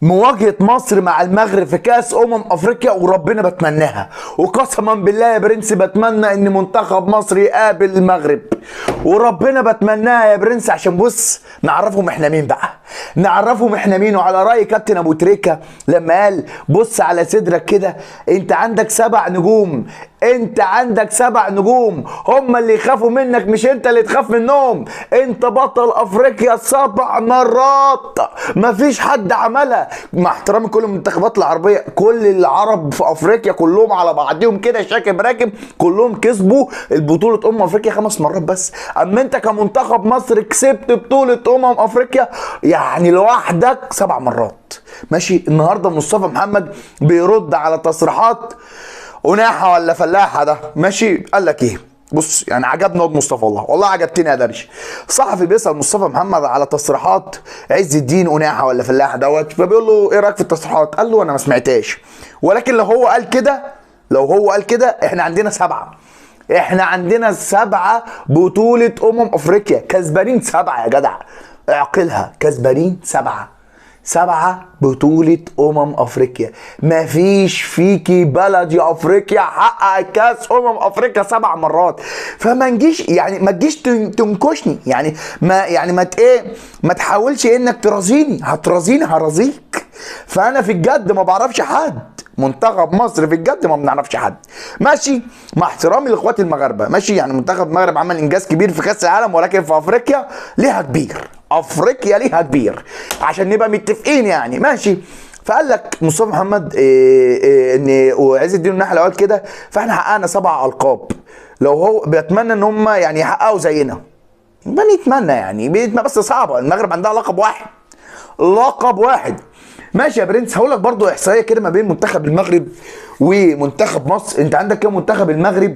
مواجهة مصر مع المغرب في كأس أفريقيا وربنا بتمناها، وقسما بالله يا برنس بتمنى إن منتخب مصر يقابل المغرب، وربنا بتمناها يا برنس عشان بص نعرفهم احنا مين بقى، نعرفهم احنا مين. وعلى رأي كابتن أبو تريكة لما قال بص على صدرك كده، أنت عندك 7 نجوم، انت عندك 7 نجوم هم اللي يخافوا منك، مش انت اللي تخاف منهم. انت بطل افريقيا 7 مرات، مفيش حد عملها. مع احترامي كل المنتخبات العربيه، كل العرب في افريقيا كلهم على بعضهم كده شاكب راكب كلهم كسبوا البطوله افريقيا 5 مرات بس. اما انت كمنتخب مصر كسبت بطوله افريقيا يعني لوحدك 7 مرات. ماشي. النهارده مصطفى محمد بيرد على تصريحات وناحة ولا فلاحة ده، ماشي. قال لك ايه؟ بص يعني عجبني واد مصطفى، والله عجبتني يا درش. صحفي بيسأل مصطفى محمد على تصريحات عز الدين وناحة ولا فلاحة دوت، فبيقول له ايه رايك في التصريحات؟ قال له انا ما سمعتهاش، ولكن لو هو قال كده احنا عندنا 7، احنا عندنا 7 بطولة افريقيا كسبانين 7 يا جدع، اعقلها، كسبانين 7 بطولة افريقيا. مفيش فيكي بلد يا افريقيا حقق كاس افريقيا 7 مرات. فما نجيش يعني ما تجيش تنكشني، يعني ما تحاولش انك ترازيني، هترازيني هرازيك. فانا في الجد ما بعرفش حد، منتخب مصر في الجد ما بنعرفش حد، ماشي. مع احترامي لاخواتي المغاربه، ماشي، يعني منتخب المغرب عمل انجاز كبير في كاس العالم، ولكن في افريقيا ليها كبير، افريقيا ليها كبير، عشان نبقى متفقين يعني، ماشي. فقال لك مصطفى محمد ان وعز الدين النحل قال كده، فاحنا حققنا 7 القاب. لو هو بيتمنى ان هم يعني يحققوا زينا، بنتمنى يعني بس صعبه، المغرب عندها لقب واحد. ماشي يا برنس. هقول لك برضو احصائيه كده ما بين منتخب المغرب ومنتخب مصر. انت عندك كام منتخب المغرب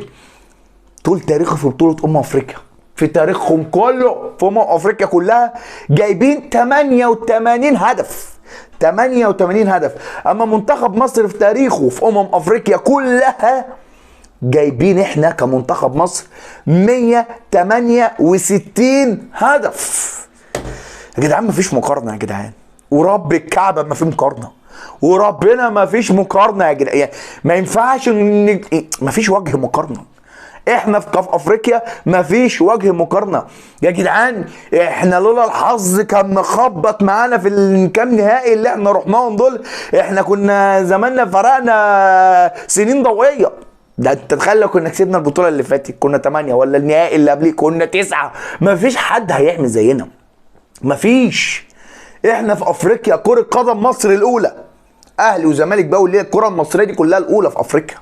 طول تاريخه في بطوله افريقيا، في تاريخهم كله في افريقيا كلها جايبين 88 هدف، 88 هدف. اما منتخب مصر في تاريخه في افريقيا كلها جايبين احنا كمنتخب مصر 168 هدف. يا جدعان مفيش مقارنه يا جدعان، ورب الكعبه ما في مقارنه، وربنا ما فيش مقارنه يا جدعان، يعني ما ينفعش ما فيش وجه مقارنه. احنا في افريقيا ما فيش وجه مقارنه يا جدعان. احنا لولا الحظ كان مخبط معانا في الكام نهائي اللي احنا رحناهم دول، احنا كنا زماننا فرقنا سنين ضوئيه. ده انت تخيل لو كنا كسبنا البطوله اللي فاتت كنا 8، ولا النهائي اللي قبليه كنا 9. ما فيش حد هيعمل زينا، مفيش. احنا في افريقيا كرة قدم مصر الاولى، اهلي وزمالك بقى، واللي هي الكرة المصرية دي كلها الاولى في افريقيا،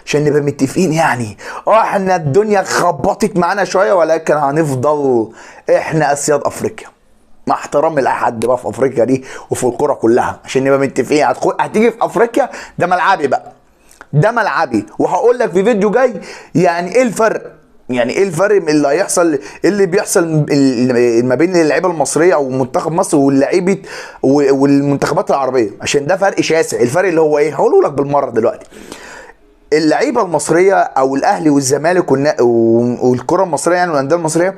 عشان نبقى متفقين يعني. احنا الدنيا خبطت معانا شوية، ولكن هنفضل احنا اسياد افريقيا، مع احترامي لاي حد بقى في افريقيا دي وفي الكرة كلها، عشان نبقى متفقين. هتيجي في افريقيا ده ملعبي بقى، ده ملعبي، وهقول لك في فيديو جاي يعني ايه الفرق، يعني ايه الفرق اللي هيحصل، اللي بيحصل ما بين اللعيبه المصريه او منتخب مصر واللعيبه والمنتخبات العربيه، عشان ده فرق شاسع. الفرق اللي هو ايه هقوله لك بالمره دلوقتي. اللعيبه المصريه او الاهلي والزمالك والكره المصريه يعني والانديه المصريه،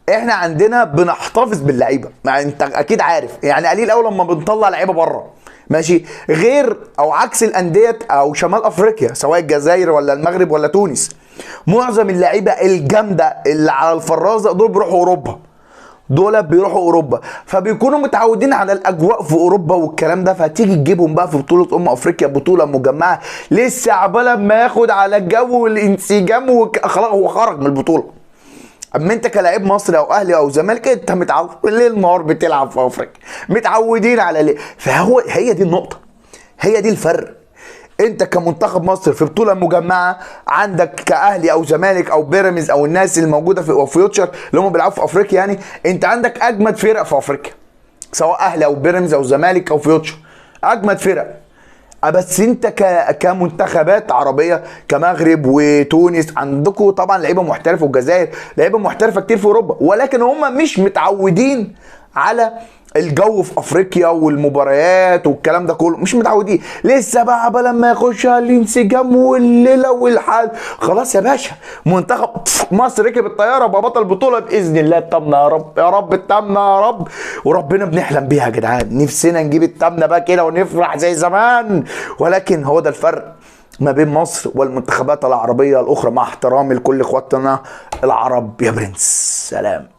احنا عندنا بنحتفظ باللعيبه، يعني انت اكيد عارف، يعني قليل قوي لما بنطلع لعيبه بره، ماشي، غير او عكس الانديه او شمال افريقيا سواء الجزائر ولا المغرب ولا تونس. معظم اللعيبه الجامده اللي على الفرازه دول بيروحوا اوروبا، دول بيروحوا اوروبا، فبيكونوا متعودين على الاجواء في اوروبا والكلام ده، فتيجي تجيبهم بقى في بطوله افريقيا، بطوله مجمعه، لسه عبال ما ياخد على الجو والانسجام وخلاص هو خرج من البطوله. اما انت كلاعب مصري او اهلي او زمالك انت متعود ليل نهار بتلعب في افريقيا، متعودين على ليه. هي دي النقطه، هي دي الفرق. انت كمنتخب مصر في بطوله مجمعه، عندك كاهلي او زمالك او بيراميدز او الناس اللي موجوده في فيوتشر اللي هم بيلعبوا في افريقيا، يعني انت عندك اجمد فرق في افريقيا، سواء اهلي او بيراميدز او زمالك او فيوتشر، اجمد فرق. بس انت كمنتخبات عربيه كمغرب وتونس عندكم طبعا لعيبه محترفه، والجزائر لعيبه محترفه كتير في اوروبا، ولكن هم مش متعودين على الجو في افريقيا والمباريات والكلام ده كله مش متعودين لسه بقى لما يخش الانسجام والليله والحال. خلاص يا باشا، منتخب مصر ركب الطياره بقى بطل البطوله باذن الله. التامنه يا رب يا رب، التامنه يا رب، وربنا بنحلم بيها يا جدعان. نفسنا نجيب التامنه بقى كده ونفرح زي زمان، ولكن هو ده الفرق ما بين مصر والمنتخبات العربيه الاخرى، مع احترامي لكل اخواتنا العرب يا برنس. سلام.